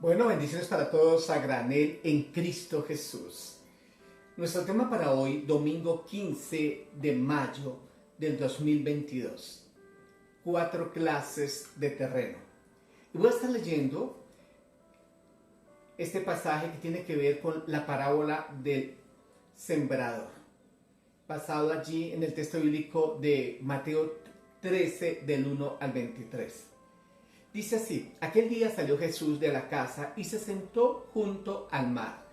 Bueno, bendiciones para todos a granel en Cristo Jesús. Nuestro tema para hoy, domingo 15 de mayo del 2022. 4 clases de terreno. Y voy a estar leyendo este pasaje que tiene que ver con la parábola del sembrador, basado allí en el texto bíblico de Mateo 13 del 1 al 23. Dice así: aquel día salió Jesús de la casa y se sentó junto al mar,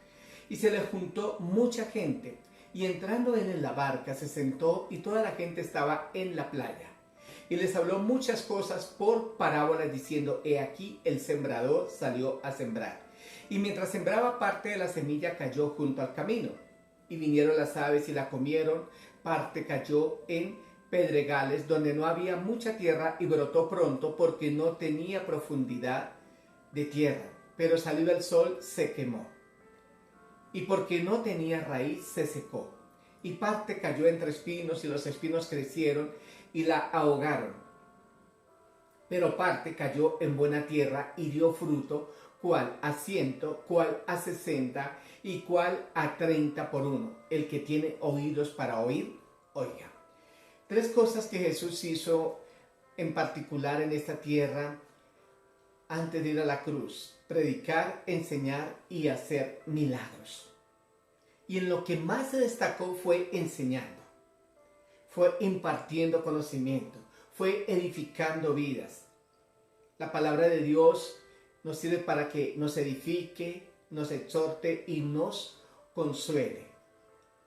y se le juntó mucha gente, y entrando él en la barca se sentó, y toda la gente estaba en la playa. Y les habló muchas cosas por parábolas, diciendo: he aquí el sembrador salió a sembrar. Y mientras sembraba, parte de la semilla cayó junto al camino, y vinieron las aves y la comieron. Parte cayó en pedregales, donde no había mucha tierra, y brotó pronto, porque no tenía profundidad de tierra. Pero salido el sol, se quemó, y porque no tenía raíz, se secó. Y parte cayó entre espinos, y los espinos crecieron y la ahogaron. Pero parte cayó en buena tierra y dio fruto, cuál a 100, cuál a 60, y cuál a 30 por uno. El que tiene oídos para oír, oiga. 3 cosas que Jesús hizo en particular en esta tierra antes de ir a la cruz: predicar, enseñar y hacer milagros. Y en lo que más se destacó fue enseñando, fue impartiendo conocimiento, fue edificando vidas. La palabra de Dios nos sirve para que nos edifique, nos exhorte y nos consuele.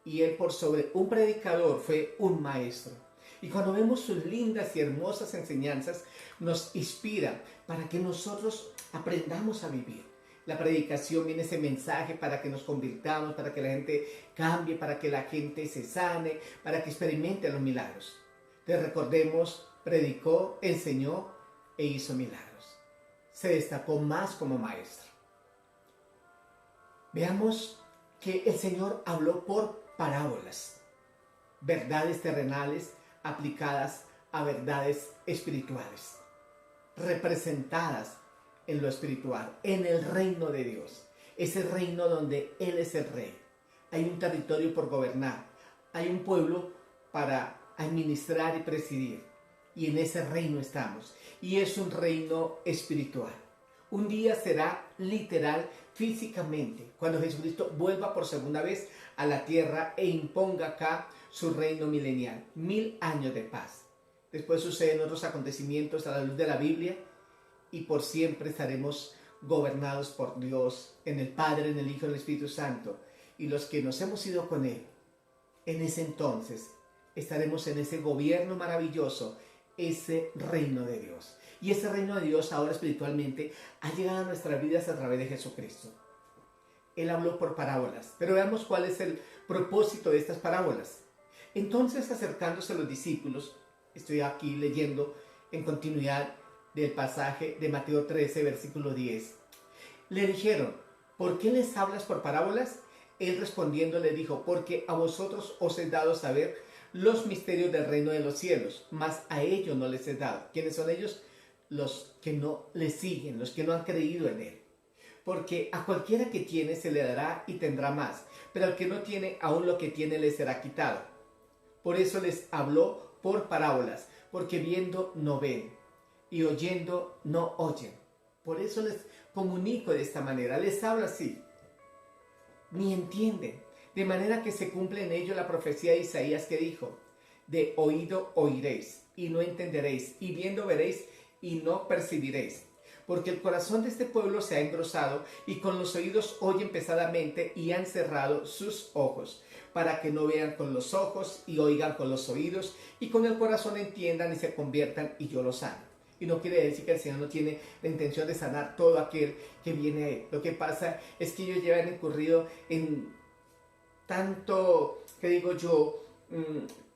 Y él, por sobre un predicador, fue un maestro. Y cuando vemos sus lindas y hermosas enseñanzas, nos inspira para que nosotros aprendamos a vivir. La predicación viene ese mensaje para que nos convirtamos, para que la gente cambie, para que la gente se sane, para que experimente los milagros. Entonces recordemos, predicó, enseñó e hizo milagros. Se destacó más como maestro. Veamos que el Señor habló por parábolas, verdades terrenales aplicadas a verdades espirituales, representadas en lo espiritual, en el reino de Dios, ese reino donde Él es el rey. Hay un territorio por gobernar, hay un pueblo para administrar y presidir, y en ese reino estamos, y es un reino espiritual. Un día será literal, físicamente, cuando Jesucristo vuelva por segunda vez a la tierra e imponga acá su reino milenial, 1000 años de paz. Después suceden otros acontecimientos a la luz de la Biblia, y por siempre estaremos gobernados por Dios, en el Padre, en el Hijo, en el Espíritu Santo. Y los que nos hemos ido con Él, en ese entonces estaremos en ese gobierno maravilloso, ese reino de Dios. Y ese reino de Dios ahora espiritualmente ha llegado a nuestras vidas a través de Jesucristo. Él habló por parábolas, pero veamos cuál es el propósito de estas parábolas. Entonces, acercándose a los discípulos, estoy aquí leyendo en continuidad del pasaje de Mateo 13, versículo 10. Le dijeron: ¿por qué les hablas por parábolas? Él respondiendo le dijo: porque a vosotros os he dado saber los misterios del reino de los cielos, mas a ellos no les he dado. ¿Quiénes son ellos? Los que no le siguen, los que no han creído en Él. Porque a cualquiera que tiene se le dará y tendrá más, pero al que no tiene, aún lo que tiene le será quitado. Por eso les habló por parábolas, porque viendo no ven, y oyendo no oyen. Por eso les comunico de esta manera, les hablo así, ni entienden, de manera que se cumple en ello la profecía de Isaías que dijo: de oído oiréis, y no entenderéis, y viendo veréis, y no percibiréis. Porque el corazón de este pueblo se ha engrosado, y con los oídos oyen pesadamente, y han cerrado sus ojos, para que no vean con los ojos, y oigan con los oídos, y con el corazón entiendan y se conviertan, y yo los sane. Y no quiere decir que el Señor no tiene la intención de sanar todo aquel que viene a Él. Lo que pasa es que ellos ya han incurrido en tanto, que digo yo,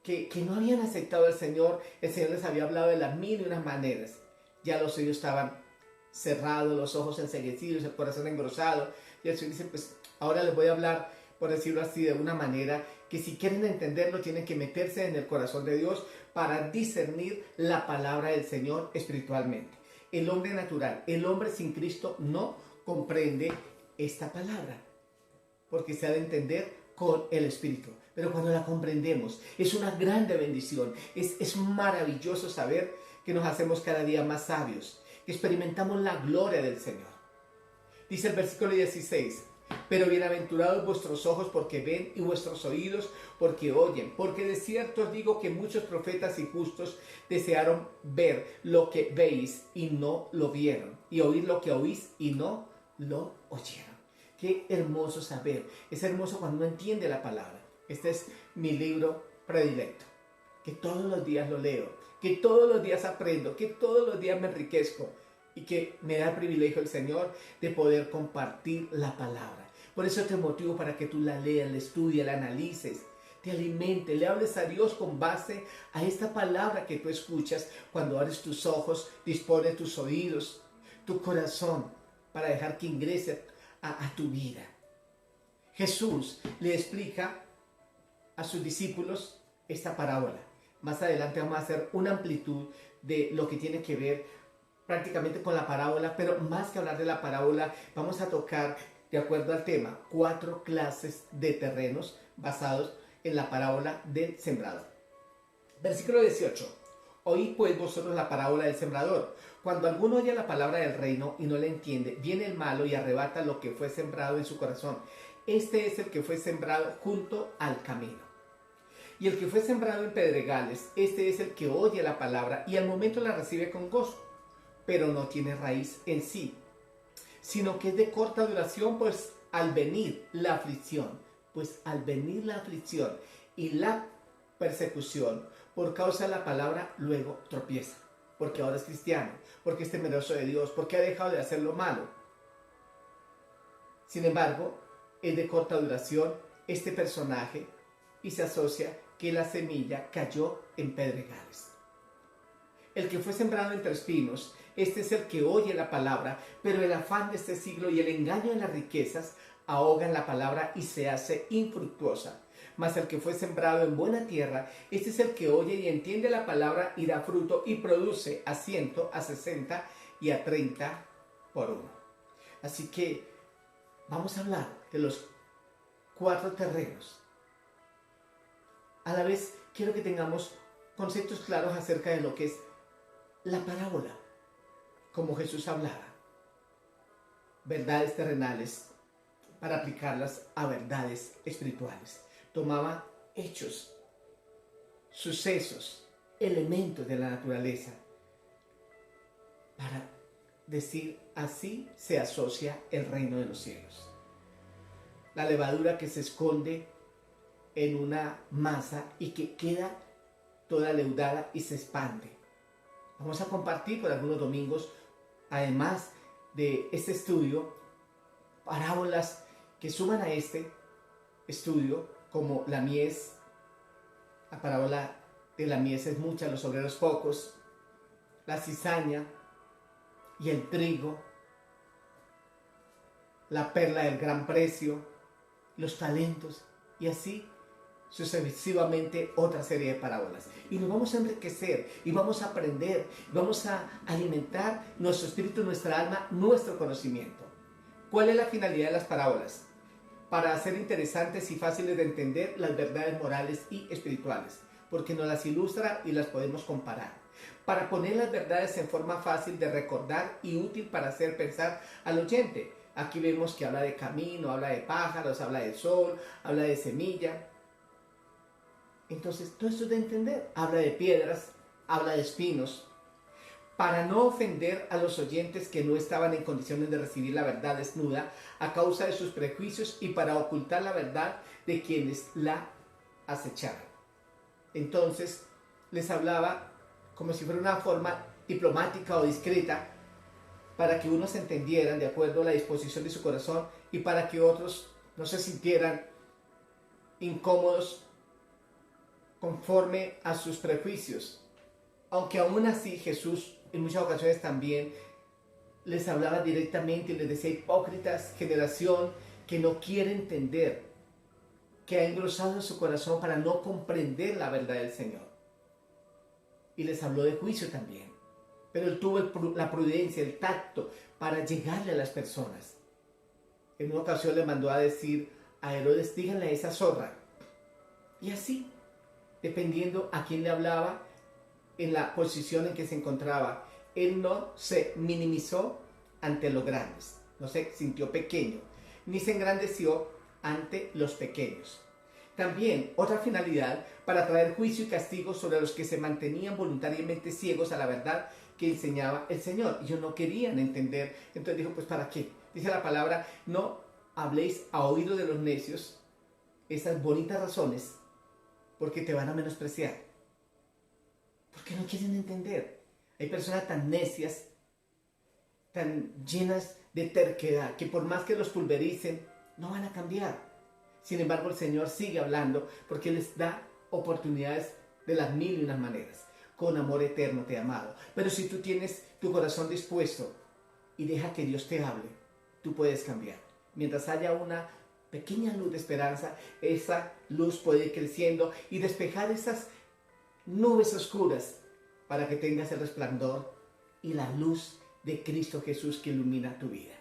que no habían aceptado al Señor. El Señor les había hablado de las mil y unas maneras. Ya los oídos estaban cerrados, los ojos enceguecidos, el corazón engrosado. Y el Señor dice: pues ahora les voy a hablar, por decirlo así, de una manera que si quieren entenderlo tienen que meterse en el corazón de Dios para discernir la palabra del Señor espiritualmente. el hombre natural, el hombre sin Cristo no comprende esta palabra, porque se ha de entender con el Espíritu. Pero cuando la comprendemos, es una grande bendición, es maravilloso saber que nos hacemos cada día más sabios, que experimentamos la gloria del Señor. Dice el versículo 16, pero bienaventurados vuestros ojos porque ven y vuestros oídos porque oyen, porque de cierto os digo que muchos profetas y justos desearon ver lo que veis y no lo vieron, y oír lo que oís y no lo oyeron. Qué hermoso saber, es hermoso cuando uno entiende la palabra. Este es mi libro predilecto, que todos los días lo leo, que todos los días aprendo, que todos los días me enriquezco y que me da el privilegio el Señor de poder compartir la palabra. Por eso te motivo para que tú la leas, la estudies, la analices, te alimente, le hables a Dios con base a esta palabra que tú escuchas cuando abres tus ojos, dispones tus oídos, tu corazón para dejar que ingrese a tu vida. Jesús le explica a sus discípulos esta parábola. Más adelante vamos a hacer una amplitud de lo que tiene que ver prácticamente con la parábola, pero más que hablar de la parábola, vamos a tocar, de acuerdo al tema, 4 clases de terrenos basados en la parábola del sembrador. Versículo 18. Oíd pues vosotros la parábola del sembrador. Cuando alguno oye la palabra del reino y no la entiende, viene el malo y arrebata lo que fue sembrado en su corazón. Este es el que fue sembrado junto al camino. Y el que fue sembrado en pedregales, este es el que oye la palabra y al momento la recibe con gozo, pero no tiene raíz en sí, sino que es de corta duración, pues al venir la aflicción y la persecución por causa de la palabra, luego tropieza, porque ahora es cristiano, porque es temeroso de Dios, porque ha dejado de hacer lo malo. Sin embargo, es de corta duración este personaje y se asocia que la semilla cayó en pedregales. El que fue sembrado entre espinos, este es el que oye la palabra, pero el afán de este siglo y el engaño de las riquezas ahogan la palabra y se hace infructuosa. Mas el que fue sembrado en buena tierra, este es el que oye y entiende la palabra y da fruto y produce a 100, a 60 y a 30 por uno. Así que vamos a hablar de los 4 terrenos. A la vez quiero que tengamos conceptos claros acerca de lo que es la parábola, como Jesús hablaba. Verdades terrenales para aplicarlas a verdades espirituales. Tomaba hechos, sucesos, elementos de la naturaleza para decir así se asocia el reino de los cielos. La levadura que se esconde en una masa y que queda toda leudada y se expande. Vamos a compartir por algunos domingos, además de este estudio, parábolas que suman a este estudio, como la mies. La parábola de la mies es mucha, los obreros pocos, la cizaña y el trigo, la perla del gran precio, los talentos y así sucesivamente otra serie de parábolas. Y nos vamos a enriquecer y vamos a aprender, vamos a alimentar nuestro espíritu, nuestra alma, nuestro conocimiento. ¿Cuál es la finalidad de las parábolas? Para hacer interesantes y fáciles de entender las verdades morales y espirituales, porque nos las ilustra y las podemos comparar. Para poner las verdades en forma fácil de recordar y útil para hacer pensar al oyente. Aquí vemos que habla de camino, habla de pájaros, habla de sol, habla de semilla. Entonces, todo esto es de entender. Habla de piedras, habla de espinos. Para no ofender a los oyentes que no estaban en condiciones de recibir la verdad desnuda a causa de sus prejuicios y para ocultar la verdad de quienes la acechaban. Entonces, les hablaba como si fuera una forma diplomática o discreta para que unos entendieran de acuerdo a la disposición de su corazón y para que otros no se sintieran incómodos conforme a sus prejuicios. Aunque aún así Jesús en muchas ocasiones también les hablaba directamente y les decía: hipócritas, generación que no quiere entender, que ha engrosado su corazón para no comprender la verdad del Señor. Y les habló de juicio también. pero él tuvo la prudencia, el tacto para llegarle a las personas. En una ocasión le mandó a decir a Herodes, díganle a esa zorra. Y así, dependiendo a quién le hablaba, en la posición en que se encontraba, él no se minimizó ante los grandes, no se sintió pequeño, ni se engrandeció ante los pequeños. También otra finalidad para traer juicio y castigo sobre los que se mantenían voluntariamente ciegos a la verdad que enseñaba el Señor. Ellos no querían entender, entonces dijo, pues ¿para qué? Dice la palabra, no habléis a oído de los necios esas bonitas razones, porque te van a menospreciar. Porque no quieren entender. Hay personas tan necias, tan llenas de terquedad, que por más que los pulvericen, no van a cambiar. Sin embargo, el Señor sigue hablando porque les da oportunidades de las mil y unas maneras. Con amor eterno te he amado. Pero si tú tienes tu corazón dispuesto y deja que Dios te hable, tú puedes cambiar. Mientras haya una pequeña luz de esperanza, esa luz puede ir creciendo y despejar esas nubes oscuras para que tengas el resplandor y la luz de Cristo Jesús que ilumina tu vida.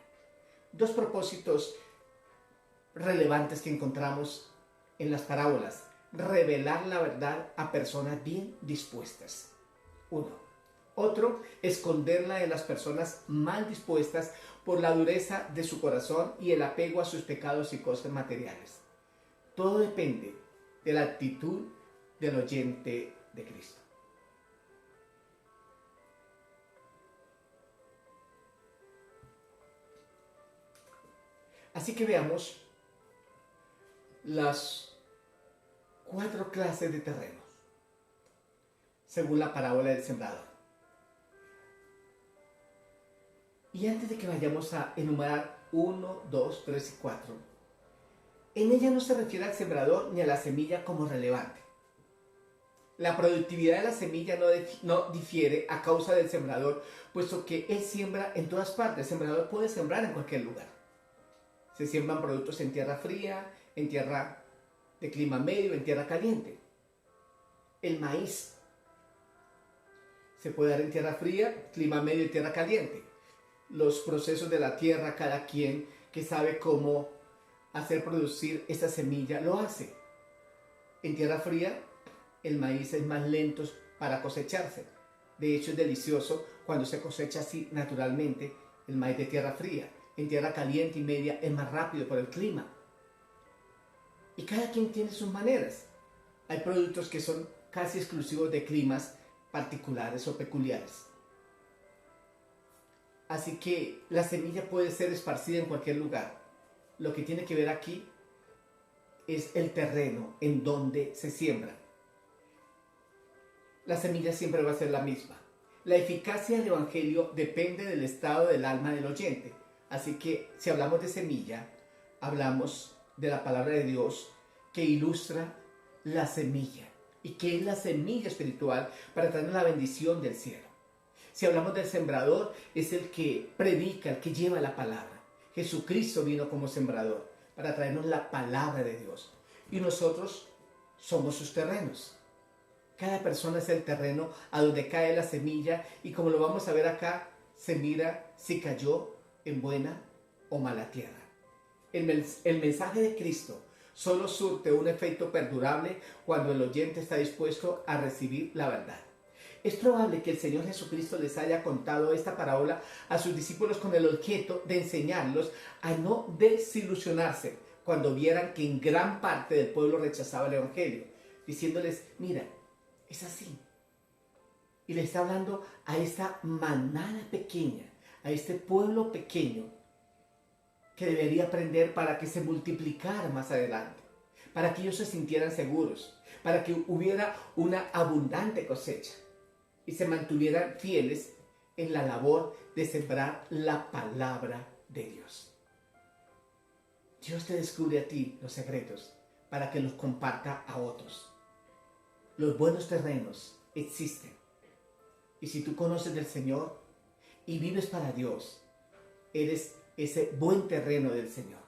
Dos propósitos relevantes que encontramos en las parábolas: revelar la verdad a personas bien dispuestas. Uno. Otro, esconderla de las personas mal dispuestas por la dureza de su corazón y el apego a sus pecados y cosas materiales. Todo depende de la actitud del oyente de Cristo. Así que veamos las 4 clases de terrenos, según la parábola del sembrador. Y antes de que vayamos a enumerar 1, 2, 3 y 4, en ella no se refiere al sembrador ni a la semilla como relevante. La productividad de la semilla no difiere a causa del sembrador, puesto que él siembra en todas partes. El sembrador puede sembrar en cualquier lugar. Se siembran productos en tierra fría, en tierra de clima medio, en tierra caliente. El maíz se puede dar en tierra fría, clima medio y tierra caliente. Los procesos de la tierra, cada quien que sabe cómo hacer producir esa semilla lo hace. En tierra fría, el maíz es más lento para cosecharse. De hecho, es delicioso cuando se cosecha así naturalmente el maíz de tierra fría. En tierra caliente y media es más rápido por el clima. Y cada quien tiene sus maneras. Hay productos que son casi exclusivos de climas particulares o peculiares. Así que la semilla puede ser esparcida en cualquier lugar. Lo que tiene que ver aquí es el terreno en donde se siembra. La semilla siempre va a ser la misma. La eficacia del Evangelio depende del estado del alma del oyente. Así que si hablamos de semilla, hablamos de la palabra de Dios que ilustra la semilla y que es la semilla espiritual para traer la bendición del cielo. Si hablamos del sembrador, es el que predica, el que lleva la palabra. Jesucristo vino como sembrador para traernos la palabra de Dios. Y nosotros somos sus terrenos. Cada persona es el terreno a donde cae la semilla y como lo vamos a ver acá, se mira si cayó en buena o mala tierra. El mensaje de Cristo solo surte un efecto perdurable cuando el oyente está dispuesto a recibir la verdad. Es probable que el Señor Jesucristo les haya contado esta parábola a sus discípulos con el objeto de enseñarlos a no desilusionarse cuando vieran que en gran parte del pueblo rechazaba el Evangelio, diciéndoles, mira, es así. Y le está hablando a esta manada pequeña, a este pueblo pequeño que debería aprender para que se multiplicara más adelante, para que ellos se sintieran seguros, para que hubiera una abundante cosecha y se mantuvieran fieles en la labor de sembrar la palabra de Dios. Dios te descubre a ti los secretos para que los comparta a otros. Los buenos terrenos existen. Y si tú conoces del Señor y vives para Dios, eres ese buen terreno del Señor.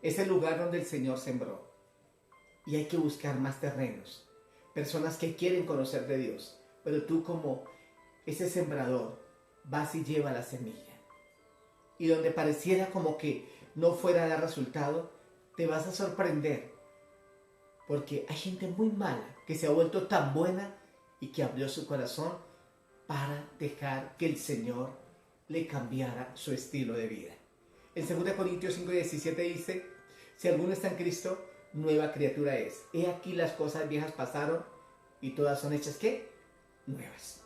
Ese lugar donde el Señor sembró. Y hay que buscar más terrenos. Personas que quieren conocer de Dios. Pero tú como ese sembrador, vas y lleva la semilla. Y donde pareciera como que no fuera a dar resultado, te vas a sorprender. Porque hay gente muy mala que se ha vuelto tan buena y que abrió su corazón para dejar que el Señor le cambiara su estilo de vida. En 2 Corintios 5:17 dice, si alguno está en Cristo, nueva criatura es. He aquí las cosas viejas pasaron y todas son hechas, ¿qué? Nuevas.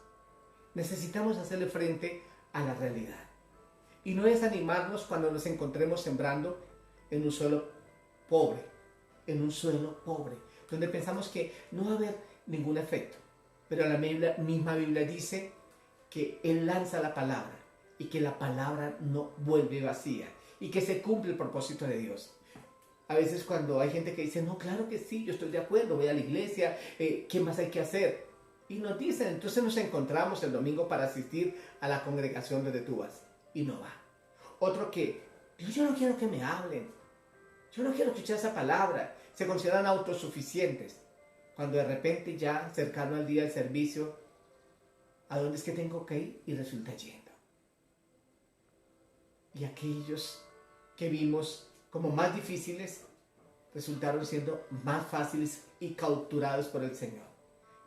Necesitamos hacerle frente a la realidad. Y no desanimarnos cuando nos encontremos sembrando en un suelo pobre, donde pensamos que no va a haber ningún efecto. Pero la misma Biblia dice que Él lanza la palabra y que la palabra no vuelve vacía y que se cumple el propósito de Dios. A veces cuando hay gente que dice, no, claro que sí, yo estoy de acuerdo, voy a la iglesia, ¿qué más hay que hacer? Y nos dicen, entonces nos encontramos el domingo para asistir a la congregación donde tú vas. Y no va. Otro que, yo no quiero que me hablen, yo no quiero escuchar esa palabra. Se consideran autosuficientes. Cuando de repente ya cercano al día del servicio, ¿a dónde es que tengo que ir? Y resulta yendo. Y aquellos que vimos como más difíciles resultaron siendo más fáciles y capturados por el Señor.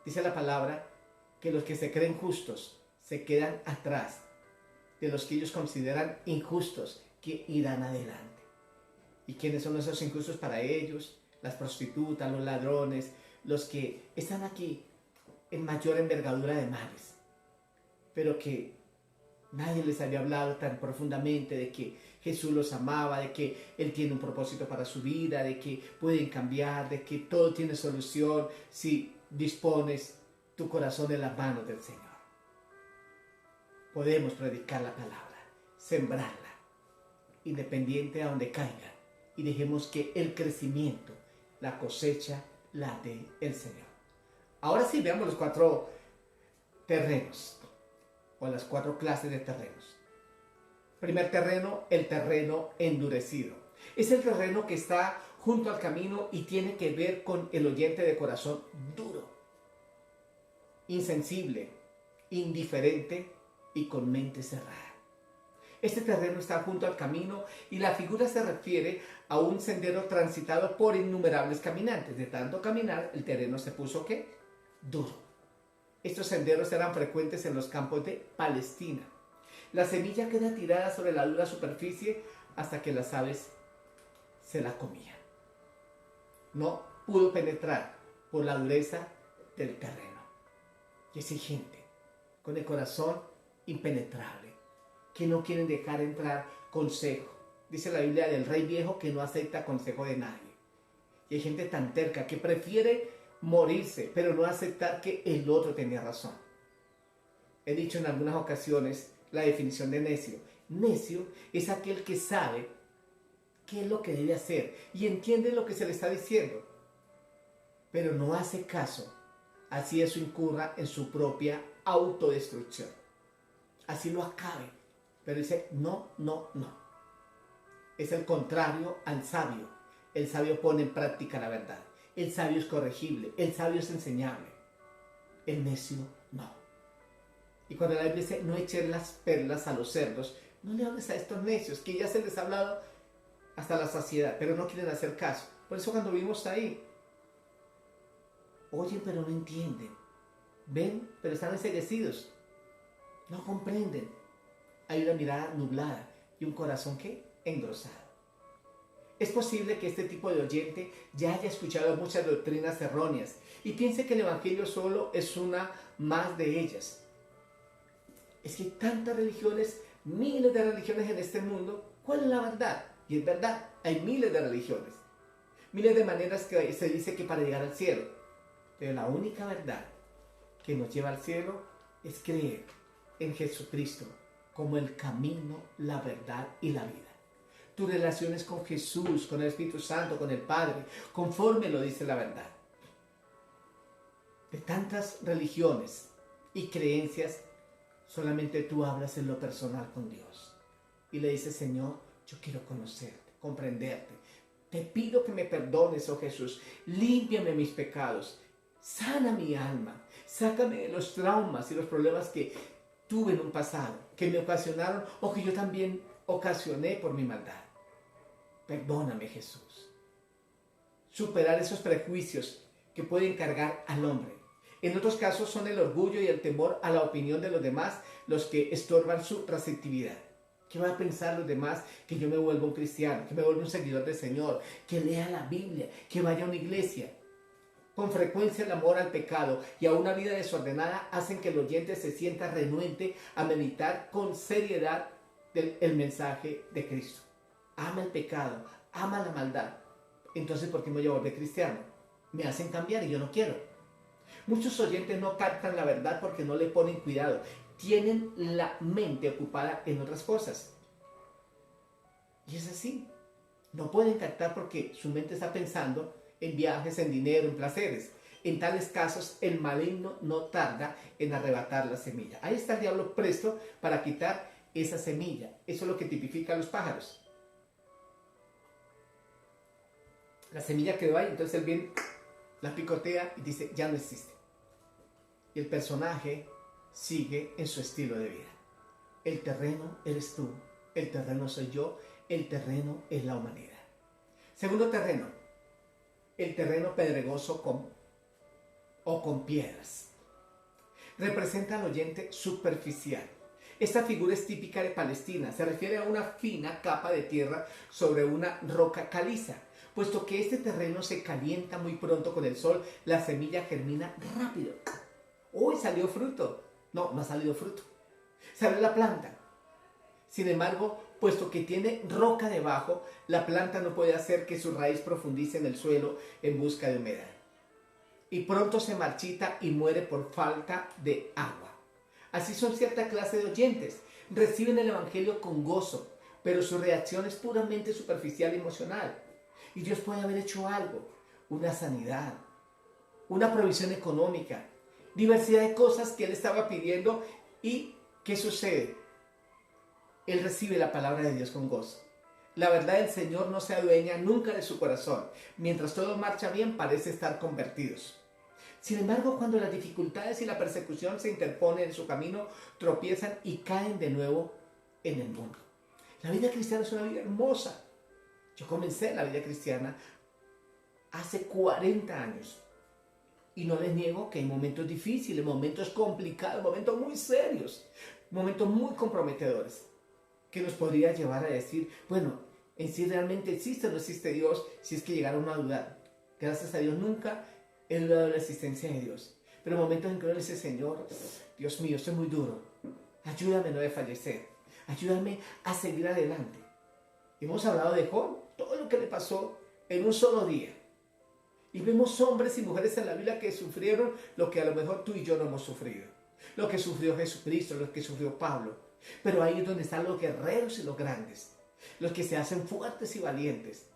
Dice la palabra que los que se creen justos se quedan atrás de los que ellos consideran injustos, que irán adelante. ¿Y quiénes son esos injustos para ellos? Las prostitutas, los ladrones, los que están aquí en mayor envergadura de males, pero que nadie les había hablado tan profundamente de que Jesús los amaba, de que Él tiene un propósito para su vida, de que pueden cambiar, de que todo tiene solución si dispones tu corazón en las manos del Señor. Podemos predicar la palabra, sembrarla, independiente a donde caiga, y dejemos que el crecimiento, la cosecha, la dé el Señor. Ahora sí, veamos los 4 terrenos, o las 4 clases de terrenos. Primer terreno, el terreno endurecido. Es el terreno que está junto al camino y tiene que ver con el oyente de corazón duro, insensible, indiferente y con mente cerrada. Este terreno está junto al camino y la figura se refiere a un sendero transitado por innumerables caminantes. De tanto caminar, el terreno se puso, ¿qué? Duro. Estos senderos eran frecuentes en los campos de Palestina. La semilla queda tirada sobre la dura superficie hasta que las aves se la comían. No pudo penetrar por la dureza del terreno. Y es gente con el corazón impenetrable, que no quieren dejar entrar consejo. Dice la Biblia del rey viejo que no acepta consejo de nadie. Y hay gente tan terca que prefiere morirse, pero no aceptar que el otro tenía razón. He dicho en algunas ocasiones la definición de necio. Necio es aquel que sabe qué es lo que debe hacer y entiende lo que se le está diciendo, pero no hace caso. Así eso incurra en su propia autodestrucción. Así lo acabe. Pero dice, no, no, no. Es el contrario al sabio. El sabio pone en práctica la verdad. El sabio es corregible. El sabio es enseñable. El necio no. Y cuando la Biblia dice, no echen las perlas a los cerdos, no le hables a estos necios, que ya se les ha hablado hasta la saciedad, pero no quieren hacer caso. Por eso cuando vimos ahí, oyen pero no entienden. Ven, pero están enceguecidos. No comprenden. Hay una mirada nublada y un corazón que engrosado. Es posible que este tipo de oyente ya haya escuchado muchas doctrinas erróneas y piense que el Evangelio solo es una más de ellas. Es que hay tantas religiones, miles de religiones en este mundo. ¿Cuál es la verdad? Y es verdad, hay miles de religiones. Miles de maneras que se dice que para llegar al cielo. Pero la única verdad que nos lleva al cielo es creer en Jesucristo como el camino, la verdad y la vida. Tus relaciones con Jesús, con el Espíritu Santo, con el Padre, conforme lo dice la verdad. De tantas religiones y creencias, solamente tú hablas en lo personal con Dios. Y le dices, Señor, yo quiero conocerte, comprenderte. Te pido que me perdones, oh Jesús. Límpiame mis pecados. Sana mi alma. Sácame de los traumas y los problemas que tuve en un pasado, que me ocasionaron o que yo también ocasioné por mi maldad. Perdóname, Jesús. Superar esos prejuicios que pueden cargar al hombre. En otros casos son el orgullo y el temor a la opinión de los demás los que estorban su receptividad. ¿Qué van a pensar los demás? Que yo me vuelva un cristiano, que me vuelva un seguidor del Señor, que lea la Biblia, que vaya a una iglesia. Con frecuencia el amor al pecado y a una vida desordenada hacen que el oyente se sienta renuente a meditar con seriedad el mensaje de Cristo. Ama el pecado, ama la maldad. Entonces, ¿por qué me voy a volver cristiano? Me hacen cambiar y yo no quiero. Muchos oyentes no captan la verdad porque no le ponen cuidado. Tienen la mente ocupada en otras cosas. Y es así. No pueden captar porque su mente está pensando en viajes, en dinero, en placeres. En tales casos, el maligno no tarda en arrebatar la semilla. Ahí está el diablo presto para quitar esa semilla. Eso es lo que tipifica a los pájaros. La semilla quedó ahí, entonces él viene, la picotea y dice, ya no existe. Y el personaje sigue en su estilo de vida. El terreno eres tú, el terreno soy yo, el terreno es la humanidad. Segundo terreno, el terreno pedregoso con piedras. Representa al oyente superficial. Esta figura es típica de Palestina, se refiere a una fina capa de tierra sobre una roca caliza. Puesto que este terreno se calienta muy pronto con el sol, la semilla germina rápido. ¡Uy, salió fruto! No, no ha salido fruto. Salió la planta. Sin embargo, puesto que tiene roca debajo, la planta no puede hacer que su raíz profundice en el suelo en busca de humedad. Y pronto se marchita y muere por falta de agua. Así son cierta clase de oyentes. Reciben el evangelio con gozo, pero su reacción es puramente superficial y emocional. Y Dios puede haber hecho algo, una sanidad, una provisión económica, diversidad de cosas que él estaba pidiendo. ¿Y qué sucede? Él recibe la palabra de Dios con gozo. La verdad del Señor no se adueña nunca de su corazón. Mientras todo marcha bien, parece estar convertidos. Sin embargo, cuando las dificultades y la persecución se interponen en su camino, tropiezan y caen de nuevo en el mundo. La vida cristiana es una vida hermosa. Yo comencé la vida cristiana hace 40 años. Y no les niego que hay momentos difíciles, momentos complicados, momentos muy serios, momentos muy comprometedores, que nos podría llevar a decir, bueno, en sí realmente existe o no existe Dios, si es que llegaron a dudar. Gracias a Dios nunca he dudado de la existencia de Dios. Pero momentos en que uno le dice, Señor, Dios mío, esto es muy duro. Ayúdame a no desfallecer. Ayúdame a seguir adelante. Hemos hablado de Job, todo lo que le pasó en un solo día. Y vemos hombres y mujeres en la Biblia que sufrieron lo que a lo mejor tú y yo no hemos sufrido. Lo que sufrió Jesucristo, lo que sufrió Pablo. Pero ahí es donde están los guerreros y los grandes. Los que se hacen fuertes y valientes.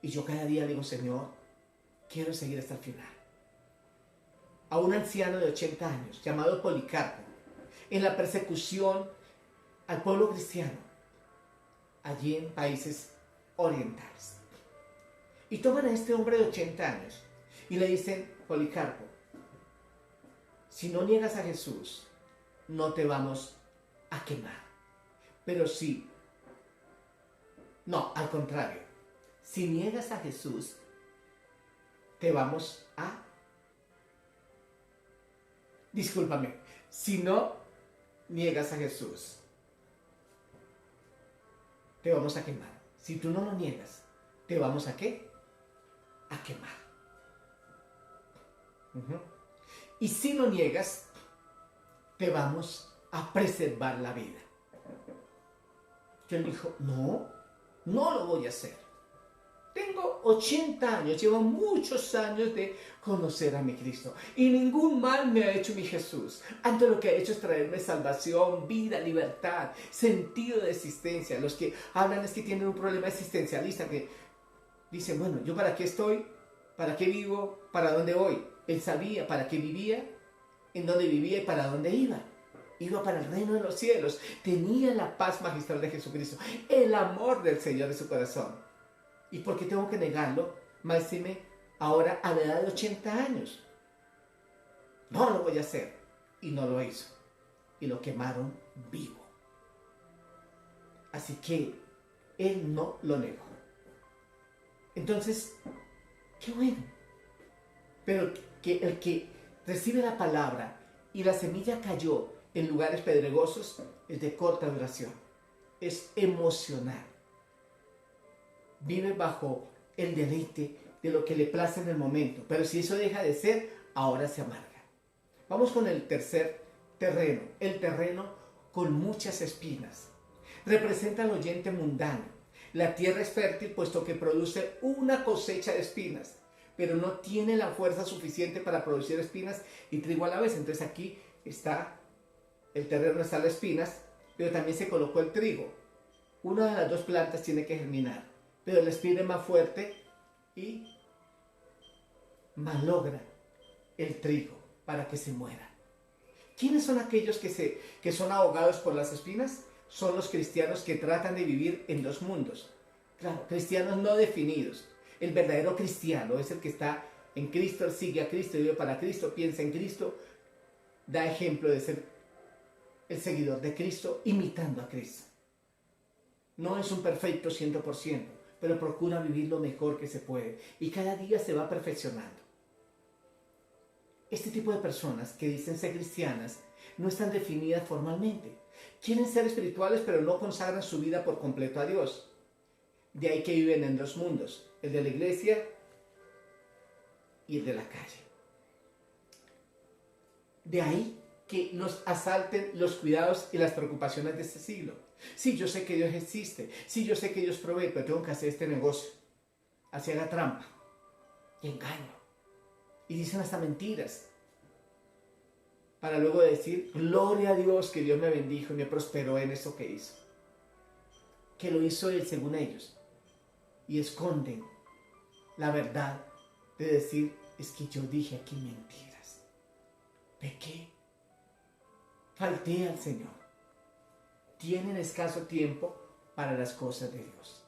Y yo cada día digo, Señor, quiero seguir hasta el final. A un anciano de 80 años llamado Policarpo, en la persecución al pueblo cristiano, allí en países orientales. Y toman a este hombre de 80 años y le dicen, Policarpo, si no niegas a Jesús, no te vamos a quemar. Pero sí, no, al contrario, si niegas a Jesús, te vamos a... Discúlpame, si no niegas a Jesús, te vamos a quemar. Si tú no lo niegas, ¿te vamos a qué? A quemar. Y si lo niegas, te vamos a preservar la vida. Y él dijo, no, no lo voy a hacer. Tengo 80 años, llevo muchos años de conocer a mi Cristo. Y ningún mal me ha hecho mi Jesús. Antes lo que ha hecho es traerme salvación, vida, libertad, sentido de existencia. Los que hablan es que tienen un problema existencialista, que dicen, bueno, ¿yo para qué estoy? ¿Para qué vivo? ¿Para dónde voy? Él sabía para qué vivía, en dónde vivía y para dónde iba. Iba para el reino de los cielos. Tenía la paz magistral de Jesucristo, el amor del Señor de su corazón. ¿Y por qué tengo que negarlo? Máxime ahora a la edad de 80 años. No lo voy a hacer. Y no lo hizo. y lo quemaron vivo. Así que él no lo negó. Entonces, qué bueno. Pero que el que recibe la palabra y la semilla cayó en lugares pedregosos es de corta duración. Es emocional. Vive bajo el deleite de lo que le place en el momento. Pero si eso deja de ser, ahora se amarga. Vamos con el tercer terreno. El terreno con muchas espinas. Representa al oyente mundano. La tierra es fértil puesto que produce una cosecha de espinas, pero no tiene la fuerza suficiente para producir espinas y trigo a la vez. Entonces aquí está el terreno, están las espinas, pero también se colocó el trigo. Una de las dos plantas tiene que germinar, pero la espina es más fuerte y malogra el trigo para que se muera. ¿Quiénes son aquellos que son ahogados por las espinas? Son los cristianos que tratan de vivir en dos mundos. Claro, cristianos no definidos. El verdadero cristiano es el que está en Cristo, él sigue a Cristo, vive para Cristo, piensa en Cristo, da ejemplo de ser el seguidor de Cristo, imitando a Cristo. No es un perfecto 100%, pero procura vivir lo mejor que se puede y cada día se va perfeccionando. Este tipo de personas que dicen ser cristianas no están definidas formalmente. Quieren ser espirituales, pero no consagran su vida por completo a Dios. De ahí que viven en dos mundos, el de la iglesia y el de la calle. De ahí que nos asalten los cuidados y las preocupaciones de este siglo. Sí, yo sé que Dios existe, sí, yo sé que Dios provee, pero tengo que hacer este negocio. Hacia la trampa y engaño. Y dicen hasta mentiras. Para luego decir, gloria a Dios que Dios me bendijo y me prosperó en eso que hizo. Que lo hizo Él según ellos. Y esconden la verdad de decir, es que yo dije aquí mentiras. Pequé. Falté al Señor. Tienen escaso tiempo para las cosas de Dios.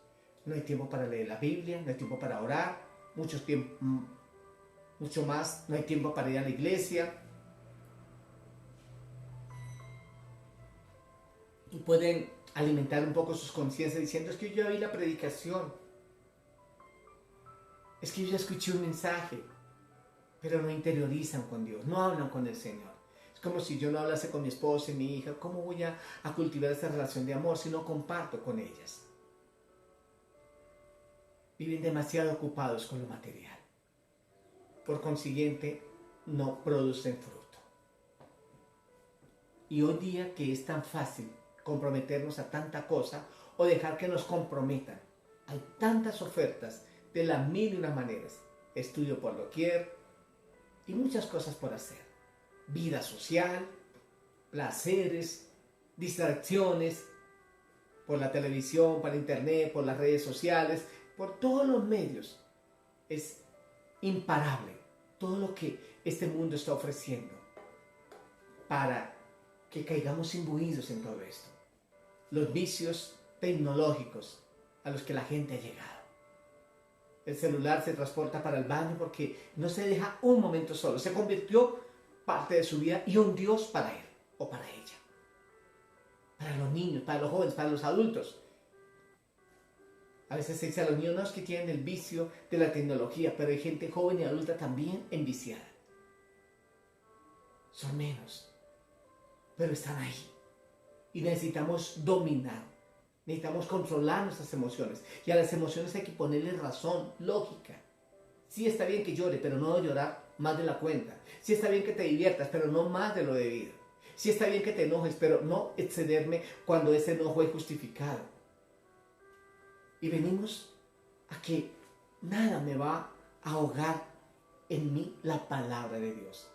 No hay tiempo para leer la Biblia, no hay tiempo para orar, mucho más, no hay tiempo para ir a la iglesia. Y pueden alimentar un poco sus conciencias diciendo, es que yo ya vi la predicación, es que yo ya escuché un mensaje, pero no interiorizan con Dios, no hablan con el Señor. Es como si yo no hablase con mi esposa y mi hija, ¿cómo voy a cultivar esa relación de amor si no comparto con ellas? Viven demasiado ocupados con lo material. Por consiguiente, no producen fruto. Y hoy día que es tan fácil comprometernos a tanta cosa o dejar que nos comprometan. Hay tantas ofertas de las mil y unas maneras. Estudio por doquier y muchas cosas por hacer. Vida social, placeres, distracciones por la televisión, por internet, por las redes sociales, por todos los medios. Es imparable todo lo que este mundo está ofreciendo para que caigamos imbuidos en todo esto. Los vicios tecnológicos a los que la gente ha llegado. El celular se transporta para el baño porque no se deja un momento solo. Se convirtió parte de su vida y un Dios para él o para ella. Para los niños, para los jóvenes, para los adultos. A veces se dice a los niños, no, es que tienen el vicio de la tecnología, pero hay gente joven y adulta también enviciada. Son menos, pero están ahí. Y necesitamos dominar, necesitamos controlar nuestras emociones. Y a las emociones hay que ponerle razón, lógica. Sí está bien que llore, pero no llorar más de la cuenta. Sí está bien que te diviertas, pero no más de lo debido. Sí está bien que te enojes, pero no excederme cuando ese enojo es justificado. Y venimos a que nada me va a ahogar en mí la palabra de Dios.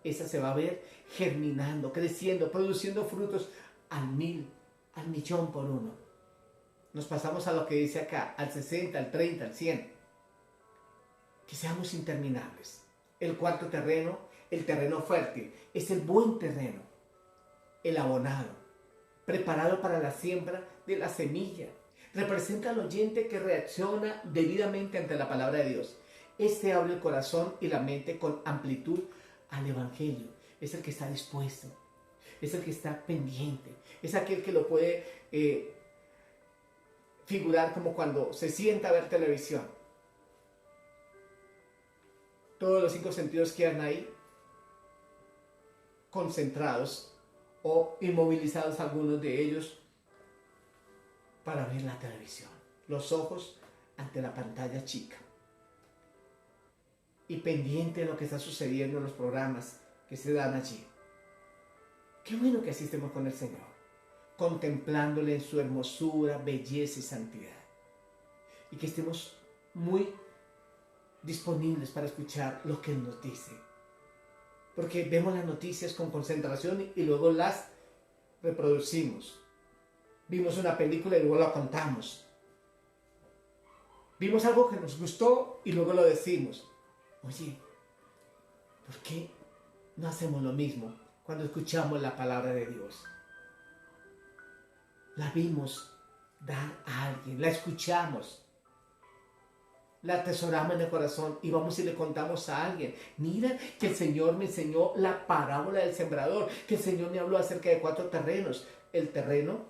Esa se va a ver germinando, creciendo, produciendo frutos al 1000, al millón por uno. Nos pasamos a lo que dice acá, al 60, al 30, al 100. Que seamos interminables. El cuarto terreno, el terreno fértil, es el buen terreno, el abonado, preparado para la siembra de la semilla. Representa al oyente que reacciona debidamente ante la palabra de Dios. Este abre el corazón y la mente con amplitud al Evangelio. Es el que está dispuesto. es el que está pendiente, es aquel que lo puede figurar como cuando se sienta a ver televisión. Todos los 5 sentidos quedan ahí, concentrados o inmovilizados algunos de ellos para ver la televisión. Los ojos ante la pantalla chica y pendiente de lo que está sucediendo en los programas que se dan allí. Qué bueno que así estemos con el Señor, contemplándole en su hermosura, belleza y santidad. Y que estemos muy disponibles para escuchar lo que Él nos dice. Porque vemos las noticias con concentración y luego las reproducimos. Vimos una película y luego la contamos. Vimos algo que nos gustó y luego lo decimos. Oye, ¿por qué no hacemos lo mismo cuando escuchamos la palabra de Dios? La vimos dar a alguien, la escuchamos, la atesoramos en el corazón y vamos y le contamos a alguien. Mira que el Señor me enseñó la parábola del sembrador, que el Señor me habló acerca de 4 terrenos. El terreno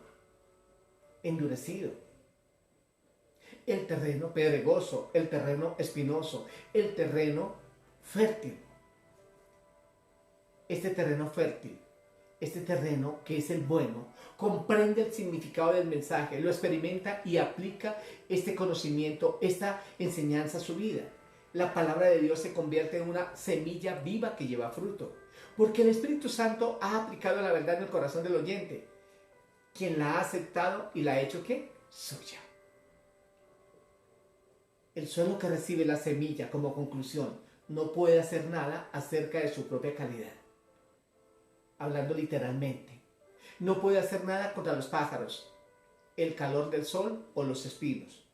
endurecido, el terreno pedregoso, el terreno espinoso, el terreno fértil. Este terreno fértil, este terreno que es el bueno, comprende el significado del mensaje, lo experimenta y aplica este conocimiento, esta enseñanza a su vida. La palabra de Dios se convierte en una semilla viva que lleva fruto, porque el Espíritu Santo ha aplicado la verdad en el corazón del oyente, quien la ha aceptado y la ha hecho ¿qué? Suya. El suelo que recibe la semilla como conclusión no puede hacer nada acerca de su propia calidad. Hablando literalmente, no puede hacer nada contra los pájaros, el calor del sol o los espinos.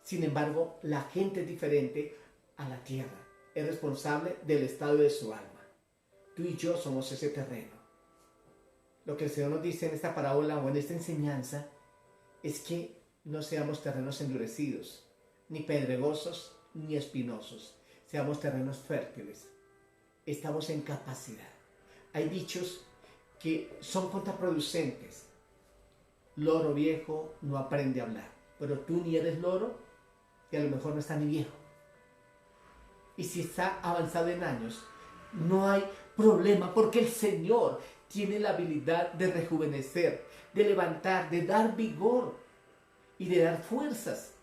Sin embargo, la gente es diferente a la tierra, es responsable del estado de su alma. Tú y yo somos ese terreno. Lo que el Señor nos dice en esta parábola o en esta enseñanza es que no seamos terrenos endurecidos, ni pedregosos, ni espinosos. Seamos terrenos fértiles. Estamos en capacidad. Hay dichos que son contraproducentes. Loro viejo no aprende a hablar, pero tú ni eres loro y a lo mejor no está ni viejo. Y si está avanzado en años, no hay problema porque el Señor tiene la habilidad de rejuvenecer, de levantar, de dar vigor y de dar fuerzas.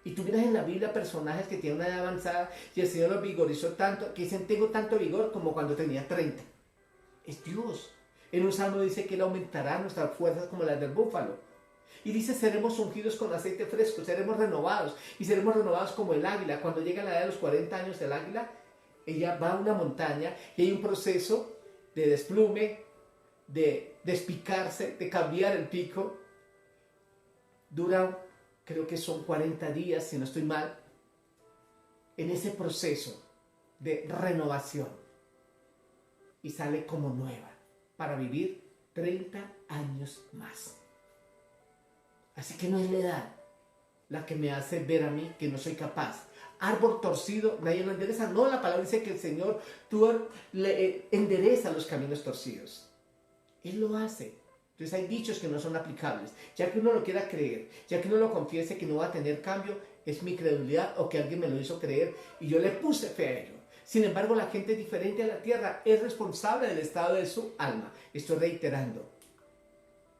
Y tú miras en la Biblia personajes que tienen una edad avanzada y el Señor los vigorizó tanto que dicen, tengo tanto vigor como cuando tenía 30. Es Dios. En un salmo dice que Él aumentará nuestras fuerzas como las del búfalo. Y dice, seremos ungidos con aceite fresco, seremos renovados. Y seremos renovados como el águila. Cuando llega la edad de los 40 años del águila, ella va a una montaña y hay un proceso de desplume, de despicarse, de cambiar el pico. Dura, creo que son 40 días, si no estoy mal, en ese proceso de renovación. Y sale como nueva para vivir 30 años más. Así que no es la edad la que me hace ver a mí que no soy capaz. Árbol torcido, nadie lo endereza. No, la palabra dice que el Señor tú le endereza los caminos torcidos. Él lo hace. Entonces hay dichos que no son aplicables. Ya que uno lo quiera creer, ya que uno lo confiese que no va a tener cambio, es mi credulidad o que alguien me lo hizo creer y yo le puse fe a ello. Sin embargo, la gente diferente a la tierra es responsable del estado de su alma. Estoy reiterando.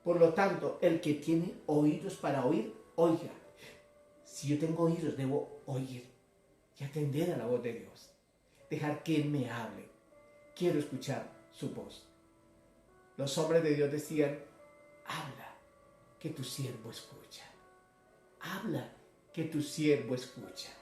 Por lo tanto, el que tiene oídos para oír, oiga. Si yo tengo oídos, debo oír y atender a la voz de Dios. Dejar que Él me hable. Quiero escuchar su voz. Los hombres de Dios decían, habla, que tu siervo escucha. Habla, que tu siervo escucha.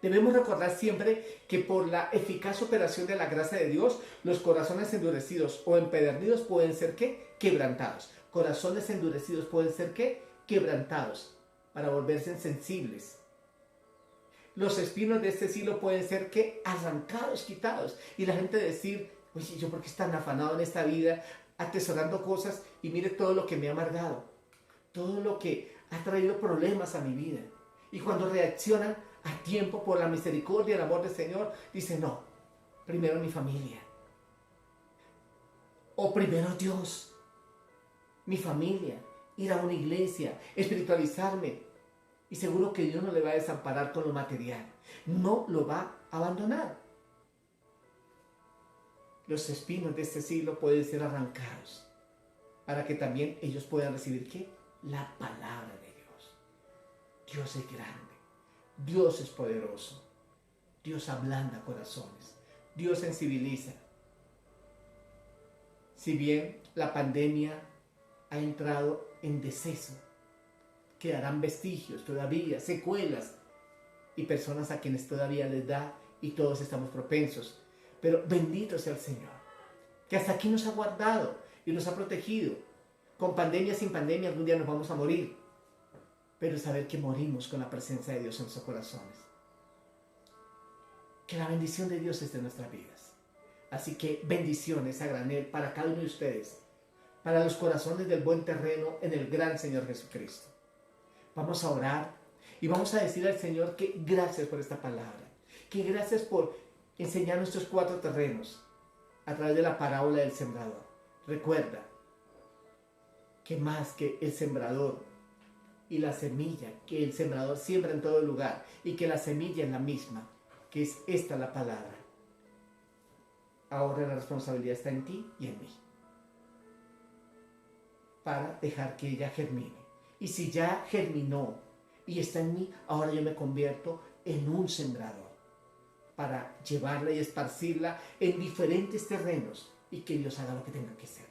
Debemos recordar siempre que por la eficaz operación de la gracia de Dios, los corazones endurecidos o empedernidos pueden ser ¿qué? Quebrantados. Corazones endurecidos pueden ser ¿qué? Quebrantados para volverse sensibles. Los espinos de este siglo pueden ser ¿qué? Arrancados, quitados. Y la gente decir, oye, ¿yo por qué estoy tan afanado en esta vida, atesorando cosas y mire todo lo que me ha amargado? Todo lo que ha traído problemas a mi vida. Y cuando reaccionan a tiempo por la misericordia y el amor del Señor, dice no, primero mi familia. o primero Dios, mi familia, ir a una iglesia, espiritualizarme. Y seguro que Dios no le va a desamparar con lo material. No lo va a abandonar. Los espinos de este siglo pueden ser arrancados para que también ellos puedan recibir ¿qué? La palabra de Dios. Dios es grande. Dios es poderoso. Dios ablanda corazones. Dios sensibiliza. Si bien la pandemia ha entrado en deceso, quedarán vestigios todavía, secuelas y personas a quienes todavía les da y todos estamos propensos. Pero bendito sea el Señor, que hasta aquí nos ha guardado y nos ha protegido. Con pandemia, sin pandemia, algún día nos vamos a morir. Pero saber que morimos con la presencia de Dios en nuestros corazones. Que la bendición de Dios esté en nuestras vidas. Así que bendiciones a granel para cada uno de ustedes, para los corazones del buen terreno en el gran Señor Jesucristo. Vamos a orar y vamos a decir al Señor que gracias por esta palabra, que gracias por enseñarnos estos 4 terrenos a través de la parábola del sembrador. Recuerda que más que el sembrador y la semilla, que el sembrador siembra en todo lugar y que la semilla es la misma, que es esta la palabra. Ahora la responsabilidad está en ti y en mí, para dejar que ella germine. Y si ya germinó y está en mí, ahora yo me convierto en un sembrador para llevarla y esparcirla en diferentes terrenos y que Dios haga lo que tenga que hacer.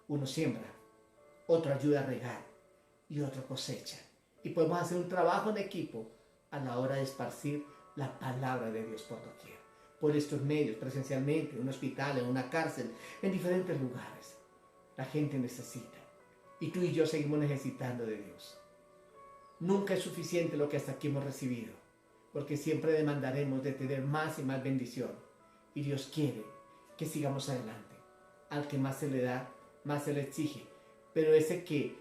Uno siembra, otro ayuda a regar y otro cosecha. Y podemos hacer un trabajo en equipo a la hora de esparcir la palabra de Dios por doquier. Por estos medios, presencialmente, en un hospital, en una cárcel, en diferentes lugares. La gente necesita. Y tú y yo seguimos necesitando de Dios. Nunca es suficiente lo que hasta aquí hemos recibido, porque siempre demandaremos de tener más y más bendición. Y Dios quiere que sigamos adelante. Al que más se le da, más se le exige. Pero ese que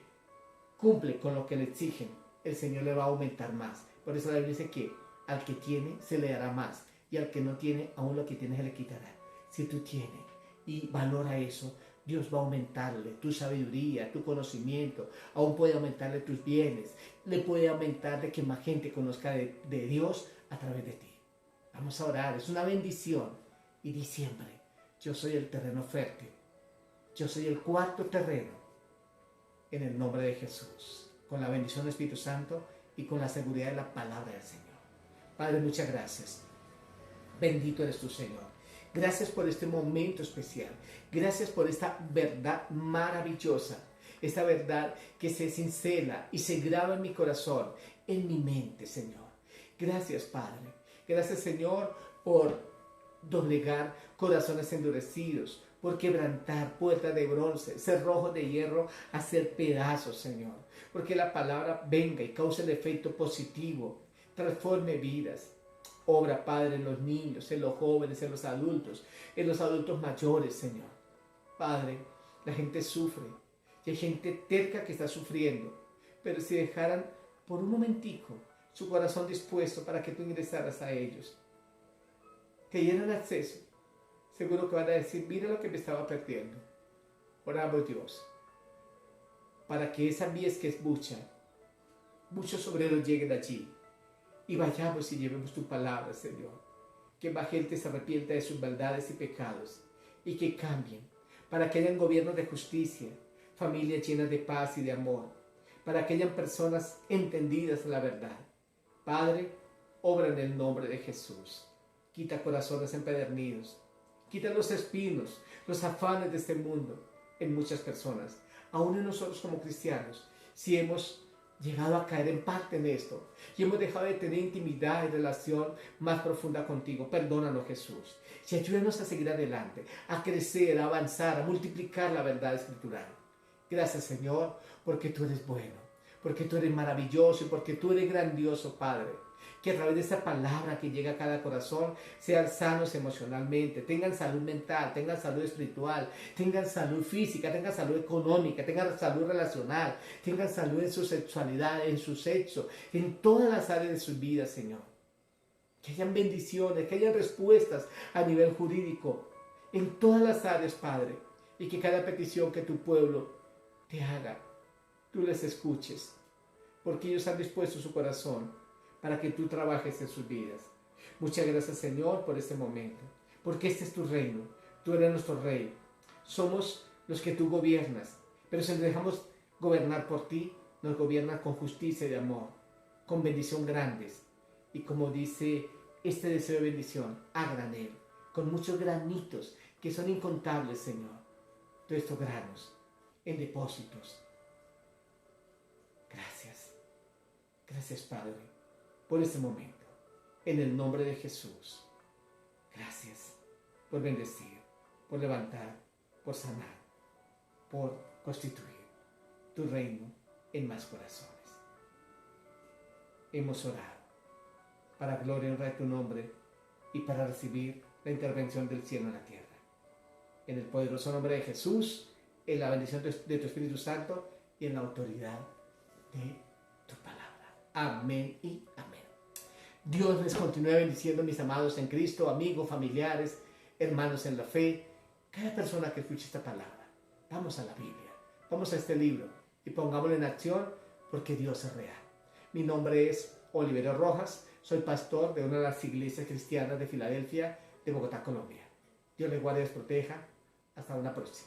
cumple con lo que le exigen, el Señor le va a aumentar más. Por eso la Biblia dice que al que tiene se le dará más, y al que no tiene, aún lo que tiene se le quitará. Si tú tienes y valora eso, Dios va a aumentarle tu sabiduría, tu conocimiento, aún puede aumentarle tus bienes, le puede aumentarle que más gente conozca de Dios a través de ti. Vamos a orar, es una bendición. Y di siempre, yo soy el terreno fértil, yo soy el 4 terreno, en el nombre de Jesús, con la bendición del Espíritu Santo y con la seguridad de la palabra del Señor. Padre, muchas gracias. Bendito eres tú, Señor. Gracias por este momento especial. Gracias por esta verdad maravillosa. Esta verdad que se cincela y se graba en mi corazón, en mi mente, Señor. Gracias, Padre. Gracias, Señor, por doblegar corazones endurecidos, por quebrantar puertas de bronce, cerrojos de hierro, hacer pedazos, Señor. Porque la palabra venga y cause el efecto positivo, transforme vidas. Obra, Padre, en los niños, en los jóvenes, en los adultos mayores, Señor. Padre, la gente sufre y hay gente terca que está sufriendo, pero si dejaran por un momentico su corazón dispuesto para que tú ingresaras a ellos, te dieran acceso, seguro que van a decir, mira lo que me estaba perdiendo. Oramos, Dios, para que esa mies que es mucha, muchos obreros lleguen allí y vayamos y llevemos tu palabra, Señor. Que más gente se arrepienta de sus maldades y pecados y que cambien, para que hayan gobiernos de justicia, familias llenas de paz y de amor, para que hayan personas entendidas en la verdad. Padre, obra en el nombre de Jesús. Quita corazones empedernidos, quita los espinos, los afanes de este mundo en muchas personas, aún en nosotros como cristianos, si hemos llegado a caer en parte en esto y hemos dejado de tener intimidad y relación más profunda contigo. Perdónanos, Jesús, y ayúdanos a seguir adelante, a crecer, a avanzar, a multiplicar la verdad escritural. Gracias, Señor, porque tú eres bueno, porque tú eres maravilloso y porque tú eres grandioso, Padre. Que a través de esa palabra que llega a cada corazón sean sanos emocionalmente, tengan salud mental, tengan salud espiritual, tengan salud física, tengan salud económica, tengan salud relacional, tengan salud en su sexualidad, en su sexo, en todas las áreas de sus vidas, Señor. Que hayan bendiciones, que hayan respuestas a nivel jurídico, en todas las áreas, Padre, y que cada petición que tu pueblo te haga, tú les escuches, porque ellos han dispuesto su corazón para que tú trabajes en sus vidas. Muchas gracias, Señor, por este momento, porque este es tu reino, tú eres nuestro rey, somos los que tú gobiernas, pero si nos dejamos gobernar por ti, nos gobierna con justicia y amor, con bendición grandes, y como dice este deseo de bendición, a granel, con muchos granitos que son incontables, Señor, todos estos granos en depósitos. Gracias, gracias, Padre, por este momento, en el nombre de Jesús. Gracias por bendecir, por levantar, por sanar, por constituir tu reino en más corazones. Hemos orado para gloria y honra de tu nombre y para recibir la intervención del cielo en la tierra. En el poderoso nombre de Jesús, en la bendición de tu Espíritu Santo y en la autoridad de tu palabra. Amén y amén. Dios les continúe bendiciendo, mis amados en Cristo, amigos, familiares, hermanos en la fe, cada persona que escuche esta palabra. Vamos a la Biblia, vamos a este libro y pongámoslo en acción porque Dios es real. Mi nombre es Oliverio Rojas, soy pastor de una de las iglesias cristianas de Filadelfia, de Bogotá, Colombia. Dios les guarde y les proteja. Hasta una próxima.